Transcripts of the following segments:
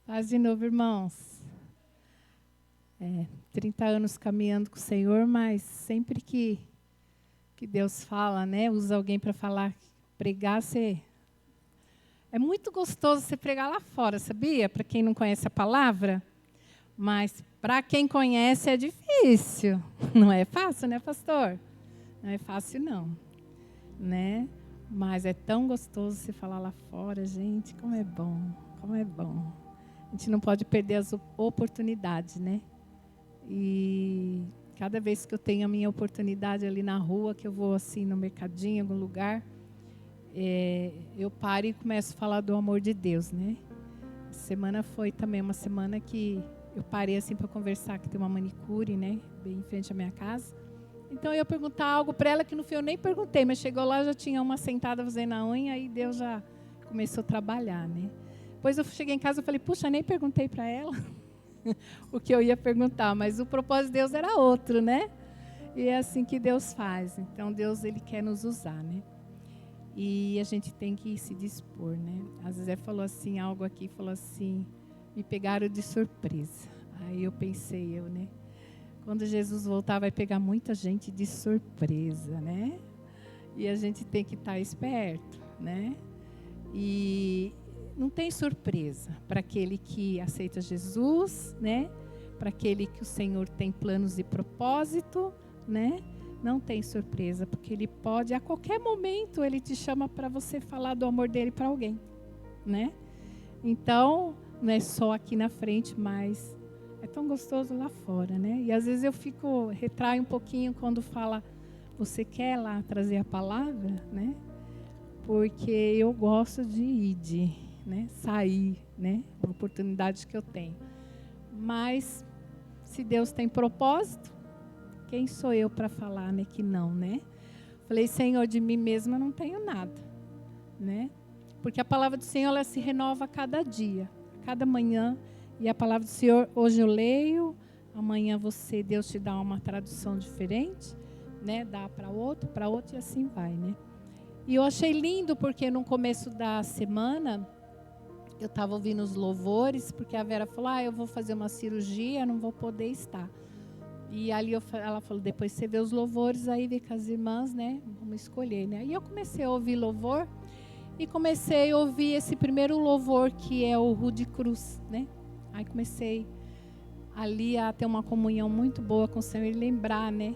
Paz de novo, irmãos. 30 anos caminhando com o Senhor, mas sempre que Deus fala, né, usa alguém para falar, pregar, é muito gostoso você pregar lá fora, sabia? Para quem não conhece a palavra, mas para quem conhece é difícil. Não é fácil, né, pastor? Não é fácil, não, né? Mas é tão gostoso você falar lá fora, gente, como é bom, como é bom. A gente não pode perder as oportunidades, né? E cada vez que eu tenho a minha oportunidade ali na rua, que eu vou assim no mercadinho, em algum lugar, eu paro e começo a falar do amor de Deus, né? Essa semana foi também uma semana que eu parei assim para conversar, que tem uma manicure, né? Bem em frente à minha casa. Então eu ia perguntar algo para ela que no fim eu nem perguntei, mas chegou lá, já tinha uma sentada fazendo a unha, e Deus já começou a trabalhar, né? Depois eu cheguei em casa e falei, puxa, nem perguntei para ela o que eu ia perguntar, mas o propósito de Deus era outro, né? E é assim que Deus faz. Então Deus, Ele quer nos usar, né? E a gente tem que se dispor, né? A Zé falou assim, algo aqui, falou assim, me pegaram de surpresa. Aí eu pensei, né? Quando Jesus voltar, vai pegar muita gente de surpresa, né? E a gente tem que estar esperto, né? E não tem surpresa para aquele que aceita Jesus, né? Para aquele que o Senhor tem planos e propósito, né? Não tem surpresa, porque Ele pode, a qualquer momento, Ele te chama para você falar do amor dEle para alguém, né? Então, não é só aqui na frente, mas é tão gostoso lá fora, né? E às vezes eu retraio um pouquinho quando fala, você quer lá trazer a palavra, né? Porque eu gosto de ir, né? Sair, né? Uma oportunidade que eu tenho. Mas, se Deus tem propósito, quem sou eu para falar, né? Que não, né? Falei, Senhor, de mim mesma não tenho nada, né? Porque a palavra do Senhor, ela se renova a cada dia, a cada manhã. E a palavra do Senhor, hoje eu leio, amanhã Deus te dá uma tradução diferente, né? Dá para outro e assim vai, né? E eu achei lindo porque no começo da semana, eu estava ouvindo os louvores, porque a Vera falou, eu vou fazer uma cirurgia, não vou poder estar. E ali ela falou, depois você vê os louvores, aí vê com as irmãs, né? Vamos escolher, né? E eu comecei a ouvir louvor, e comecei a ouvir esse primeiro louvor, que é o Rude Cruz, né? Aí comecei ali a ter uma comunhão muito boa com o Senhor e lembrar, né?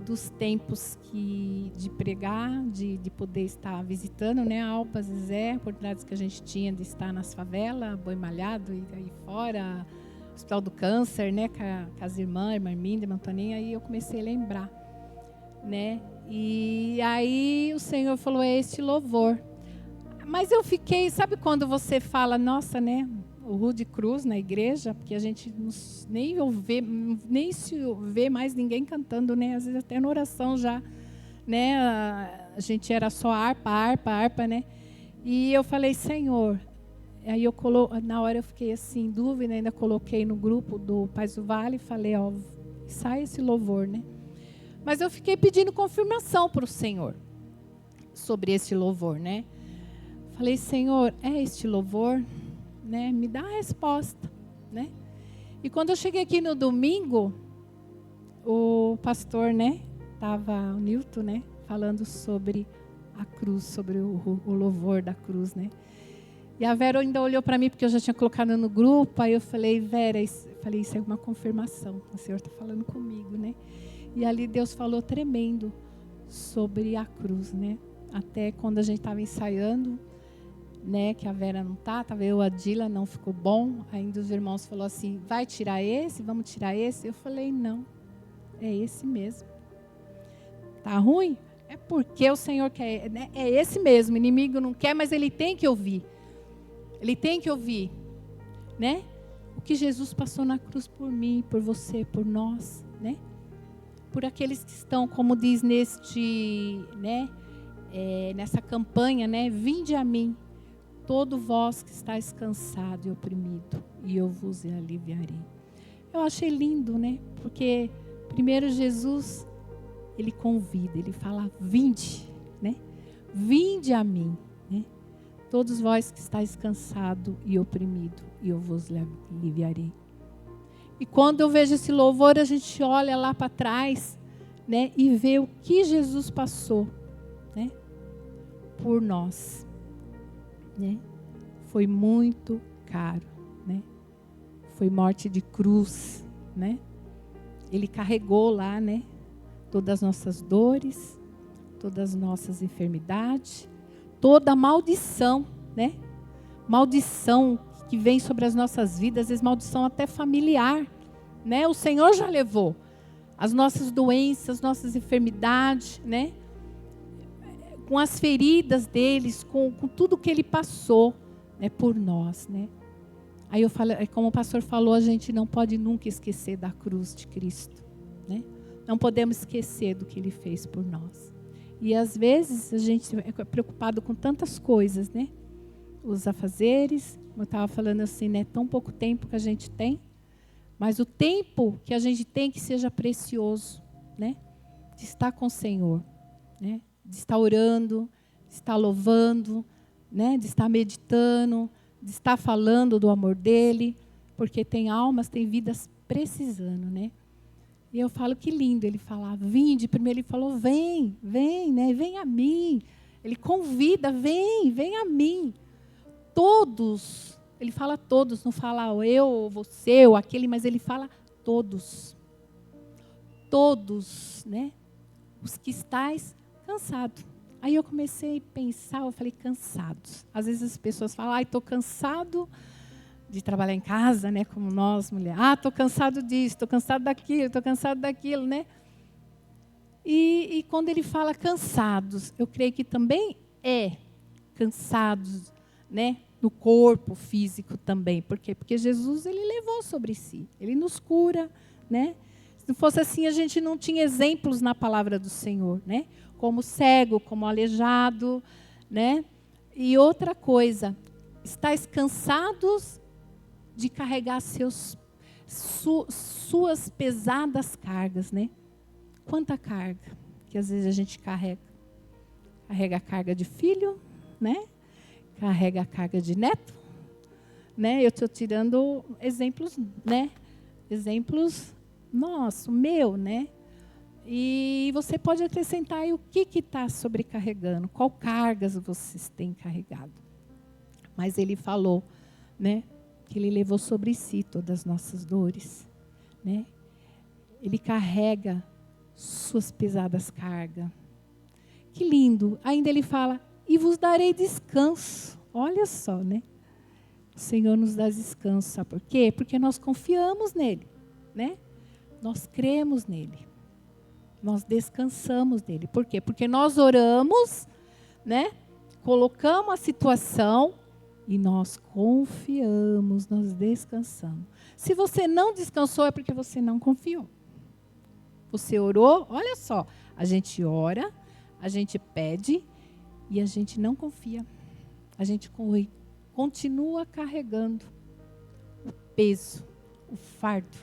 Dos tempos de pregar, de poder estar visitando, né? Alpa, Zezé, oportunidades que a gente tinha de estar nas favelas, Boi Malhado e aí fora, Hospital do Câncer, né? Com as irmãs, irmã Arminda, irmã Toninha, aí eu comecei a lembrar, né? E aí o Senhor falou, é este louvor. Mas eu fiquei, sabe quando você fala, nossa, né? O Rude Cruz na igreja, porque a gente nem se vê mais ninguém cantando, né? Às vezes até na oração já, né? A gente era só harpa, né? E eu falei, Senhor, aí na hora eu fiquei assim, em dúvida, ainda coloquei no grupo do Paz do Vale, falei, sai esse louvor, né? Mas eu fiquei pedindo confirmação para o Senhor sobre esse louvor, né? Falei, Senhor, é este louvor? Né? Me dá a resposta, né? E quando eu cheguei aqui no domingo, o pastor, né? O Nilton, né? Falando sobre a cruz, sobre o louvor da cruz, né? E a Vera ainda olhou para mim, porque eu já tinha colocado no grupo, aí eu falei, Vera, isso é uma confirmação, o Senhor está falando comigo, né? E ali Deus falou tremendo sobre a cruz, né? Até quando a gente estava ensaiando, né, que a Vera não estava eu, a Dila, não ficou bom. Ainda os irmãos falaram assim, vai tirar esse? Vamos tirar esse? Eu falei, não, é esse mesmo. Tá ruim? É porque o Senhor quer, né? É esse mesmo, o inimigo não quer, mas ele tem que ouvir. Ele tem que ouvir, né? O que Jesus passou na cruz por mim, por você, por nós, né? Por aqueles que estão, como diz nessa campanha, né? Vinde a mim, todo vós que estáis cansado e oprimido, e eu vos aliviarei. Eu achei lindo, né? Porque primeiro Jesus, ele convida, ele fala, vinde, né? Vinde a mim, né? todos vós que estáis cansado e oprimido, e eu vos aliviarei. E quando eu vejo esse louvor, a gente olha lá para trás, né, e vê o que Jesus passou, né, por nós, né? Foi muito caro, né? Foi morte de cruz, né? Ele carregou lá, né, todas as nossas dores, todas as nossas enfermidades, toda a maldição, né? Maldição que vem sobre as nossas vidas, às vezes maldição até familiar, né? O Senhor já levou as nossas doenças, nossas enfermidades, né? Com as feridas deles, com tudo que ele passou, né, por nós, né? Aí eu falo, como o pastor falou, a gente não pode nunca esquecer da cruz de Cristo, né? Não podemos esquecer do que ele fez por nós. E às vezes a gente é preocupado com tantas coisas, né? Os afazeres, como eu estava falando assim, né? Tão pouco tempo que a gente tem, mas o tempo que a gente tem que seja precioso, né? De estar com o Senhor, né? De estar orando, de estar louvando, né? De estar meditando, de estar falando do amor dele, porque tem almas, tem vidas precisando, né? E eu falo que lindo ele falar, vinde. Primeiro ele falou, vem, né? Vem a mim. Ele convida, vem a mim. Todos, ele fala todos, não fala eu, ou você, ou aquele, mas ele fala todos. Todos, né? Os que estáis cansados. Aí eu comecei a pensar, eu falei, cansados. Às vezes as pessoas falam, estou cansado de trabalhar em casa, né, como nós, mulheres. Estou cansado disso, estou cansado daquilo, né? E quando ele fala cansados, eu creio que também é cansados, né, no corpo físico também. Por quê? Porque Jesus, ele levou sobre si, ele nos cura, né? Se não fosse assim, a gente não tinha exemplos na palavra do Senhor, né? Como cego, como aleijado, né? E outra coisa, estáis cansados de carregar suas pesadas cargas, né? Quanta carga que às vezes a gente carrega. Carrega a carga de filho, né? Carrega a carga de neto, né? Eu estou tirando exemplos, né? Exemplos nosso, meu, né? E você pode acrescentar aí o que está sobrecarregando, qual cargas vocês têm carregado. Mas ele falou, né, que ele levou sobre si todas as nossas dores, né? Ele carrega suas pesadas cargas. Que lindo. Ainda ele fala, e vos darei descanso. Olha só, né? O Senhor nos dá descanso, sabe por quê? Porque nós confiamos nele, né? Nós cremos nele. Nós descansamos nele. Por quê? Porque nós oramos, né? Colocamos a situação e nós confiamos, nós descansamos. Se você não descansou, é porque você não confiou. Você orou, olha só, a gente ora, a gente pede e a gente não confia. A gente continua carregando o peso, o fardo.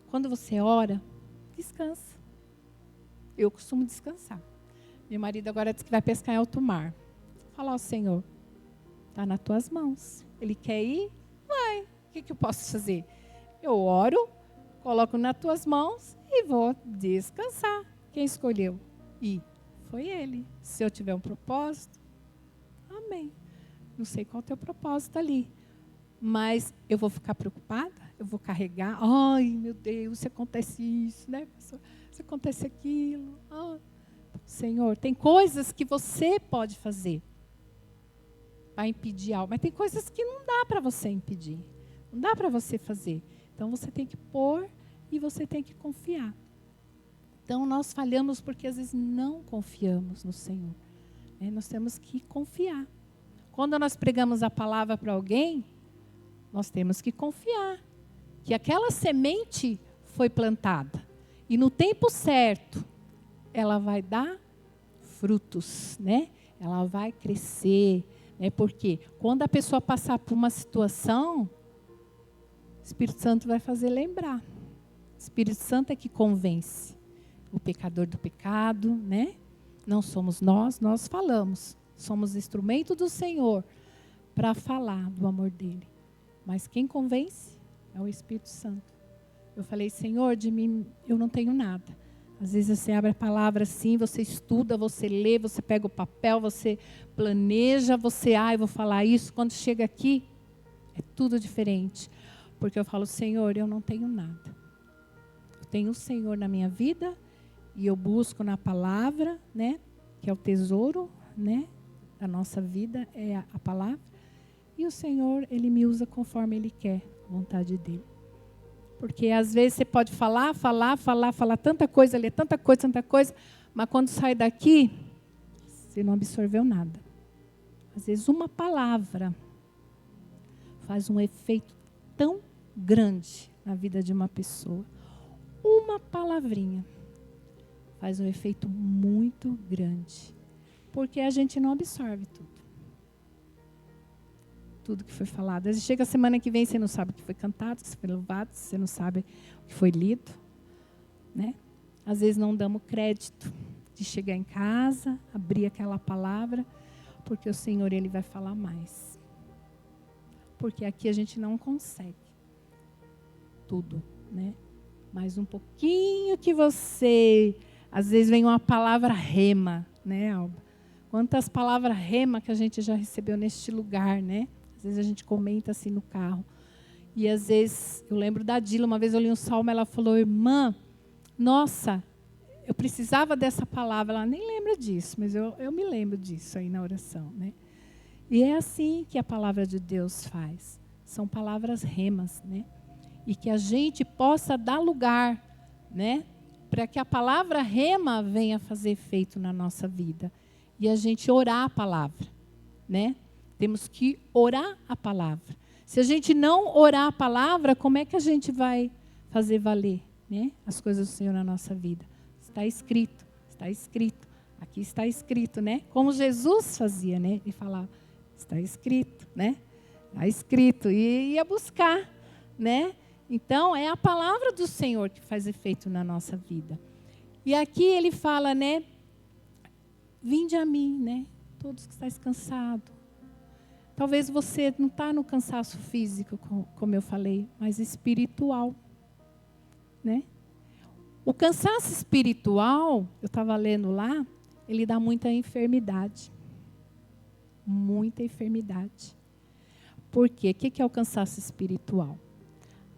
Quando você ora, descansa. Eu costumo descansar. Meu marido agora disse que vai pescar em alto mar. Fala, ó, Senhor, está nas tuas mãos. Ele quer ir? Vai. O que eu posso fazer? Eu oro, coloco nas tuas mãos e vou descansar. Quem escolheu ir? Foi ele. Se eu tiver um propósito, amém. Não sei qual é o teu propósito ali. Mas eu vou ficar preocupada? Eu vou carregar? Ai, meu Deus, se acontece isso, né? Se acontece aquilo. Ah, Senhor, tem coisas que você pode fazer para impedir algo. Mas tem coisas que não dá para você impedir. Não dá para você fazer. Então, você tem que pôr e você tem que confiar. Então, nós falhamos porque às vezes não confiamos no Senhor. Nós temos que confiar. Quando nós pregamos a palavra para alguém, nós temos que confiar que aquela semente foi plantada. E no tempo certo, ela vai dar frutos, né? Ela vai crescer, né? Porque quando a pessoa passar por uma situação, o Espírito Santo vai fazer lembrar. O Espírito Santo é que convence o pecador do pecado, né? Não somos nós falamos. somos instrumento do Senhor para falar do amor dele. Mas quem convence é o Espírito Santo. Eu falei, Senhor, de mim eu não tenho nada. Às vezes você abre a palavra assim, você estuda, você lê, você pega o papel, você planeja, você, eu vou falar isso. Quando chega aqui, é tudo diferente. Porque eu falo, Senhor, eu não tenho nada. Eu tenho o Senhor na minha vida e eu busco na palavra, né? Que é o tesouro, né? Da nossa vida, é a palavra. E o Senhor, Ele me usa conforme Ele quer, a vontade dEle. Porque às vezes você pode falar tanta coisa, ler tanta coisa, mas quando sai daqui, você não absorveu nada. Às vezes uma palavra faz um efeito tão grande na vida de uma pessoa. Uma palavrinha faz um efeito muito grande. Porque a gente não absorve tudo que foi falado. Às vezes chega a semana que vem, você não sabe o que foi cantado, o que foi louvado, você não sabe o que foi lido, né? Às vezes não damos crédito de chegar em casa, abrir aquela palavra, porque o Senhor, Ele vai falar mais. Porque aqui a gente não consegue tudo, né? Mas um pouquinho que você... Às vezes vem uma palavra rema, né, Alba? Quantas palavras rema que a gente já recebeu neste lugar, né? Às vezes a gente comenta assim no carro. E às vezes, eu lembro da Dila, uma vez eu li um salmo, ela falou, irmã, nossa, eu precisava dessa palavra. Ela nem lembra disso, mas eu me lembro disso aí na oração, né? E é assim que a palavra de Deus faz. São palavras remas, né? E que a gente possa dar lugar, né? Para que a palavra rema venha fazer efeito na nossa vida. E a gente orar a palavra, né? Temos que orar a palavra. Se a gente não orar a palavra, como é que a gente vai fazer valer, né, as coisas do Senhor na nossa vida? Está escrito, aqui está escrito, né? Como Jesus fazia, né? Ele falava, está escrito, né? Está escrito, e ia buscar, né? Então, é a palavra do Senhor que faz efeito na nossa vida. E aqui ele fala, né? Vinde a mim, né? Todos que estáis cansados. Talvez você não está no cansaço físico, como eu falei, mas espiritual, né? O cansaço espiritual, eu estava lendo lá, ele dá muita enfermidade. Muita enfermidade. Por quê? O que é o cansaço espiritual?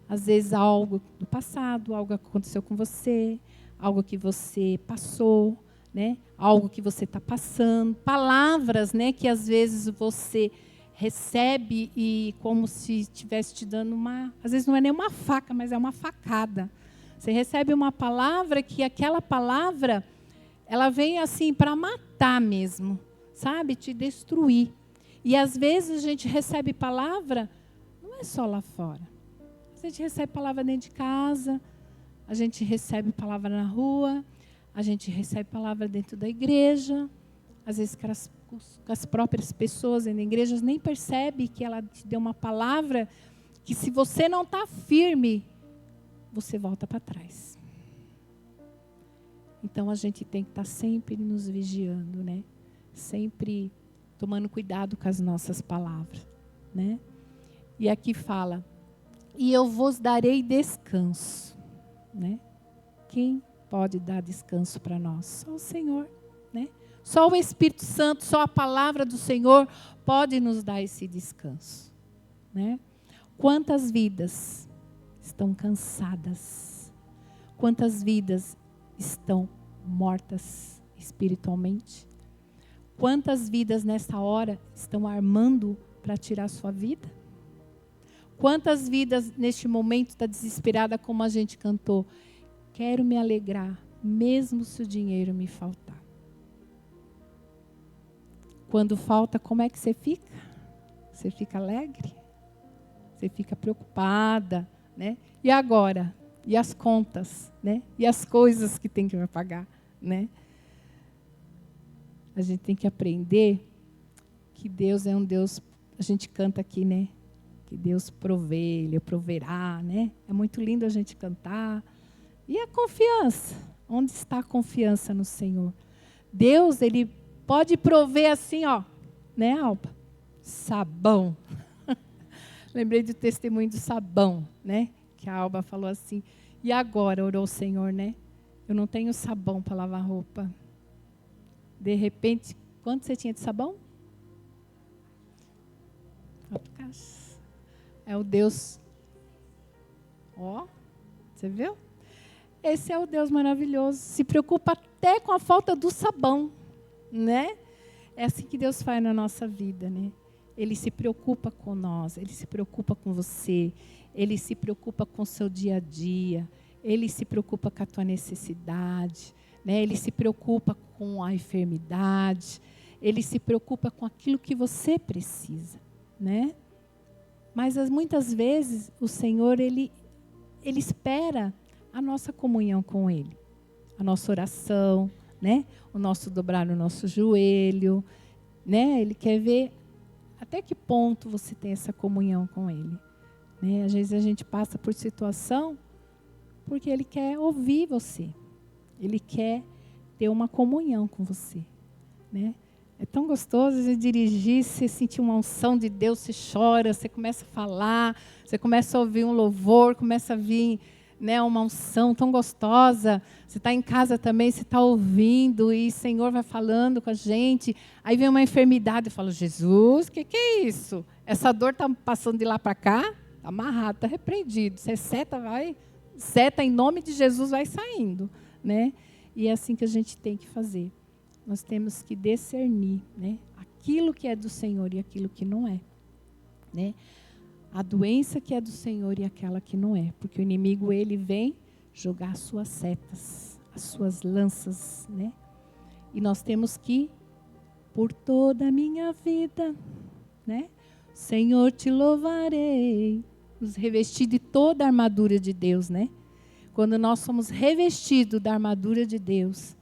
Às vezes algo do passado, algo que aconteceu com você, algo que você passou, né? Algo que você está passando, palavras, né, que às vezes você recebe e como se estivesse te dando às vezes não é nem uma faca, mas é uma facada. Você recebe uma palavra que aquela palavra, ela vem assim para matar mesmo, sabe? Te destruir. E às vezes a gente recebe palavra, não é só lá fora. A gente recebe palavra dentro de casa, a gente recebe palavra na rua, a gente recebe palavra dentro da igreja, às vezes que as próprias pessoas em igrejas nem percebem que ela te deu uma palavra que se você não está firme, você volta para trás. Então a gente tem que estar sempre nos vigiando, né? Sempre tomando cuidado com as nossas palavras, né? E aqui fala, e eu vos darei descanso, né? Quem pode dar descanso para nós? Só o Senhor, né? Só o Espírito Santo, só a palavra do Senhor pode nos dar esse descanso, né? Quantas vidas estão cansadas? Quantas vidas estão mortas espiritualmente? Quantas vidas nessa hora estão armando para tirar a sua vida? Quantas vidas neste momento está desesperada como a gente cantou? Quero me alegrar, mesmo se o dinheiro me faltar. Quando falta, como é que você fica? Você fica alegre? Você fica preocupada, né? E agora? E as contas, né? E as coisas que tem que pagar, né? A gente tem que aprender que Deus é um Deus, a gente canta aqui, né? Que Deus provê, Ele proverá, né? É muito lindo a gente cantar. E a confiança? Onde está a confiança no Senhor? Deus, Ele pode prover assim, ó, né, Alba? Sabão. Lembrei do testemunho do sabão, né? Que a Alba falou assim, e agora, orou o Senhor, né? Eu não tenho sabão para lavar roupa. De repente, quanto você tinha de sabão? 4 caixas. É o Deus. Ó, você viu? Esse é o Deus maravilhoso. Se preocupa até com a falta do sabão, né? É assim que Deus faz na nossa vida, né? Ele se preocupa com nós, Ele se preocupa com você, Ele se preocupa com o seu dia a dia, Ele se preocupa com a tua necessidade, né? Ele se preocupa com a enfermidade, Ele se preocupa com aquilo que você precisa, né? Mas muitas vezes o Senhor, Ele espera a nossa comunhão com Ele, a nossa oração, né? O nosso dobrar o nosso joelho, né? Ele quer ver até que ponto você tem essa comunhão com Ele, né? Às vezes a gente passa por situação porque Ele quer ouvir você, Ele quer ter uma comunhão com você, né? É tão gostoso você dirigir, você sentir uma unção de Deus, você chora, você começa a falar, você começa a ouvir um louvor, começa a vir, né, uma unção tão gostosa. Você está em casa também, você está ouvindo e o Senhor vai falando com a gente. Aí vem uma enfermidade, eu falo, Jesus, o que é isso? Essa dor está passando de lá para cá? Está amarrado, está repreendido. Você seta em nome de Jesus, vai saindo, né? E é assim que a gente tem que fazer. Nós temos que discernir, né, aquilo que é do Senhor e aquilo que não é, né? A doença que é do Senhor e aquela que não é. Porque o inimigo, ele vem jogar as suas setas, as suas lanças, né? E nós temos que, por toda a minha vida, né? Senhor, te louvarei. Nos revestir de toda a armadura de Deus, né? Quando nós somos revestidos da armadura de Deus,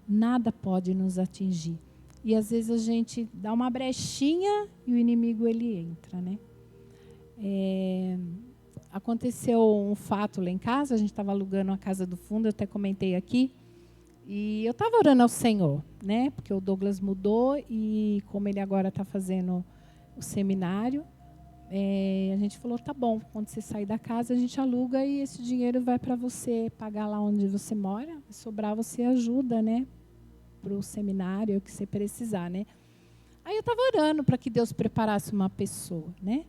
nada pode nos atingir. E às vezes a gente dá uma brechinha e o inimigo, ele entra, né? Aconteceu um fato lá em casa, a gente estava alugando a casa do fundo, eu até comentei aqui, e eu estava orando ao Senhor, né? Porque o Douglas mudou e como ele agora está fazendo o seminário, a gente falou, tá bom, quando você sair da casa a gente aluga e esse dinheiro vai para você pagar lá onde você mora, se sobrar você ajuda, né? Para o seminário, o que você precisar, né? Aí eu estava orando para que Deus preparasse uma pessoa, né?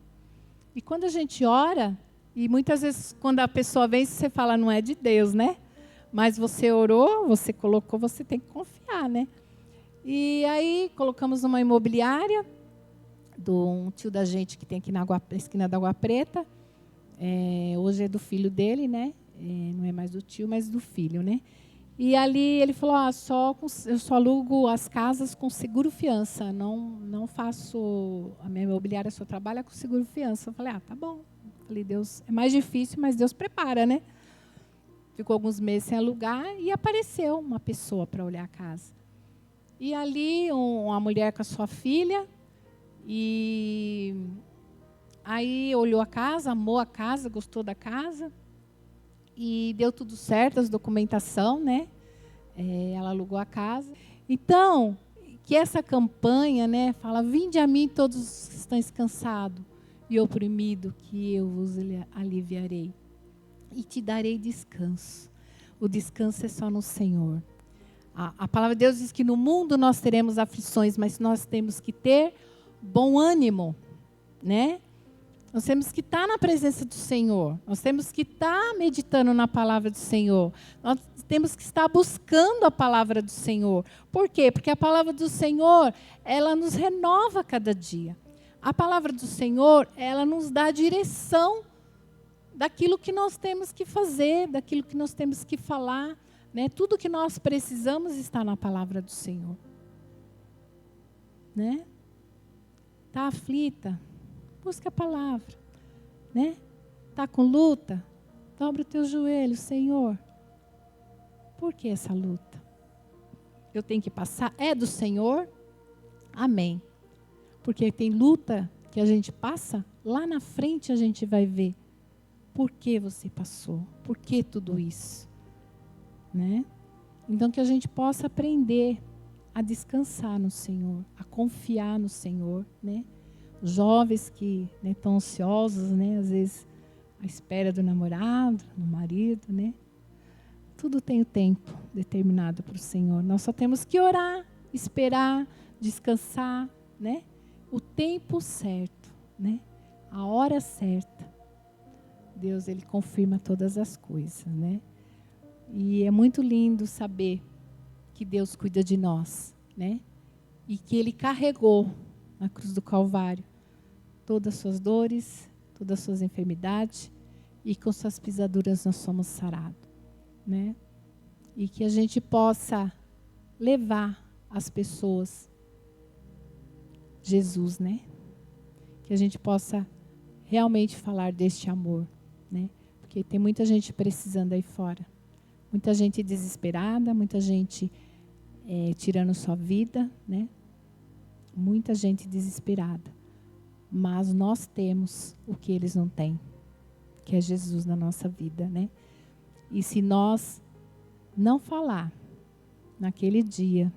E quando a gente ora, e muitas vezes quando a pessoa vem, você fala, não é de Deus, né? Mas você orou, você colocou, você tem que confiar, né? E aí colocamos uma imobiliária, um tio da gente que tem aqui na esquina da Água Preta. Hoje é do filho dele, né? Não é mais do tio, mas do filho, né? E ali ele falou, eu só alugo as casas com seguro fiança, não faço, a minha imobiliária só trabalha com seguro fiança. Eu falei, tá bom. Eu falei, Deus, é mais difícil, mas Deus prepara, né? Ficou alguns meses sem alugar e apareceu uma pessoa para olhar a casa. E ali uma mulher com a sua filha, e aí olhou a casa, amou a casa, gostou da casa. E deu tudo certo, as documentação, né? Ela alugou a casa. Então, que essa campanha, né, fala, vinde a mim todos os que estão cansados e oprimidos, que eu vos aliviarei. E te darei descanso. O descanso é só no Senhor. A palavra de Deus diz que no mundo nós teremos aflições, mas nós temos que ter bom ânimo, né? Nós temos que estar na presença do Senhor. Nós temos que estar meditando na palavra do Senhor. Nós temos que estar buscando a palavra do Senhor. Por quê? Porque a palavra do Senhor, ela nos renova cada dia. A palavra do Senhor, ela nos dá a direção daquilo que nós temos que fazer, daquilo que nós temos que falar, né? Tudo que nós precisamos está na palavra do Senhor. Né? Está aflita? Busca a palavra, né? Está com luta? Dobra o teu joelho, Senhor. Por que essa luta? Eu tenho que passar? É do Senhor? Amém. Porque tem luta que a gente passa, lá na frente a gente vai ver. Por que você passou? Por que tudo isso? Né? Então que a gente possa aprender a descansar no Senhor, a confiar no Senhor, né? Os jovens que estão ansiosos, né? Às vezes à espera do namorado, do marido, né? Tudo tem o tempo determinado para o Senhor. Nós só temos que orar, esperar, descansar, né? O tempo certo, né? A hora certa. Deus, Ele confirma todas as coisas, né? E é muito lindo saber que Deus cuida de nós, né? E que Ele carregou na cruz do Calvário todas as suas dores, todas as suas enfermidades, e com suas pisaduras nós somos sarados, né? E que a gente possa levar as pessoas Jesus, né? Que a gente possa realmente falar deste amor, né? Porque tem muita gente precisando aí fora. Muita gente desesperada, muita gente tirando sua vida, né? Muita gente desesperada. Mas nós temos o que eles não têm, que é Jesus na nossa vida, né? E se nós não falar naquele dia,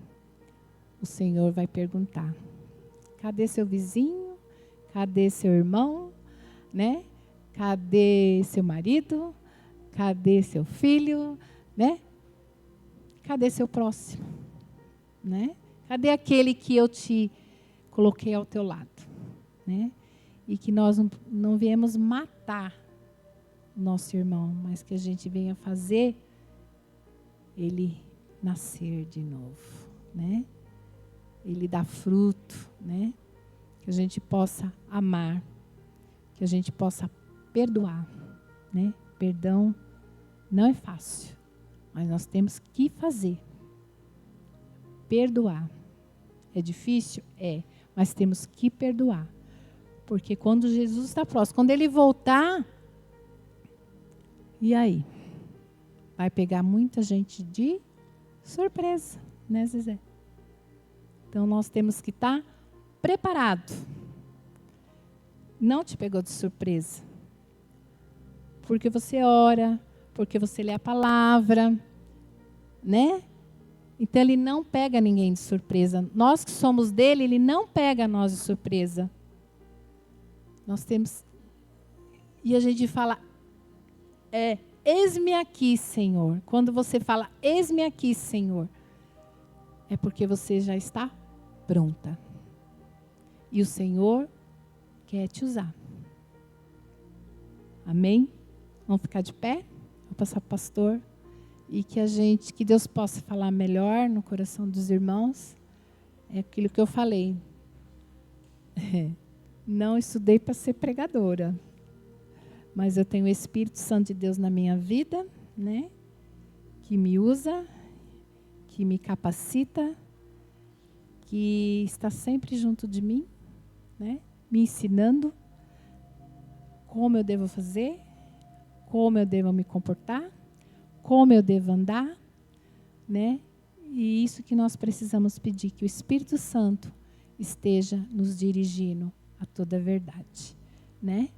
o Senhor vai perguntar: cadê seu vizinho? Cadê seu irmão? Né? Cadê seu marido? Cadê seu filho? Né? Cadê seu próximo? Né? Cadê aquele que eu te coloquei ao teu lado? Né? E que nós não viemos matar o nosso irmão, mas que a gente venha fazer ele nascer de novo, né? Ele dar fruto, né? Que a gente possa amar, que a gente possa perdoar, né? Perdão não é fácil, mas nós temos que fazer. Perdoar. É difícil? É, mas temos que perdoar. Porque quando Jesus está próximo, quando Ele voltar, e aí? Vai pegar muita gente de surpresa, né, Zezé? Então nós temos que estar preparados. Não te pegou de surpresa. Porque você ora, porque você lê a palavra, né? Então Ele não pega ninguém de surpresa. Nós que somos dele, Ele não pega nós de surpresa. Nós temos... E a gente fala, eis-me aqui, Senhor. Quando você fala, eis-me aqui, Senhor, é porque você já está pronta. E o Senhor quer te usar. Amém? Vamos ficar de pé? Vou passar para o pastor. E que Deus possa falar melhor no coração dos irmãos. É aquilo que eu falei. Não estudei para ser pregadora. Mas eu tenho o Espírito Santo de Deus na minha vida, né? Que me usa, que me capacita, que está sempre junto de mim, né? Me ensinando como eu devo fazer, como eu devo me comportar, como eu devo andar, né? E isso que nós precisamos pedir, que o Espírito Santo esteja nos dirigindo a toda a verdade, né?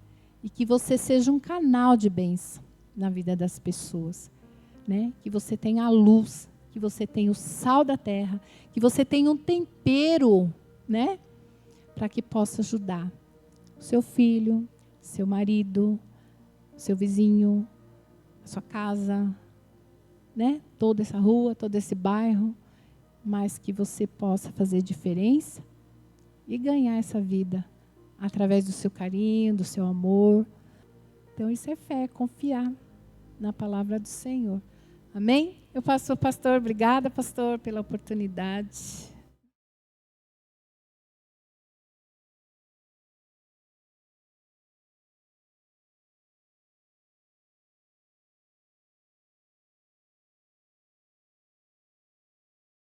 E que você seja um canal de bênção na vida das pessoas, né? Que você tenha a luz, que você tenha o sal da terra, que você tenha um tempero, né? Para que possa ajudar o seu filho, seu marido, seu vizinho, a sua casa, né? Toda essa rua, todo esse bairro, mas que você possa fazer diferença e ganhar essa vida através do seu carinho, do seu amor. Então isso é fé, confiar na palavra do Senhor. Amém? Eu passo ao pastor. Obrigada, pastor, pela oportunidade.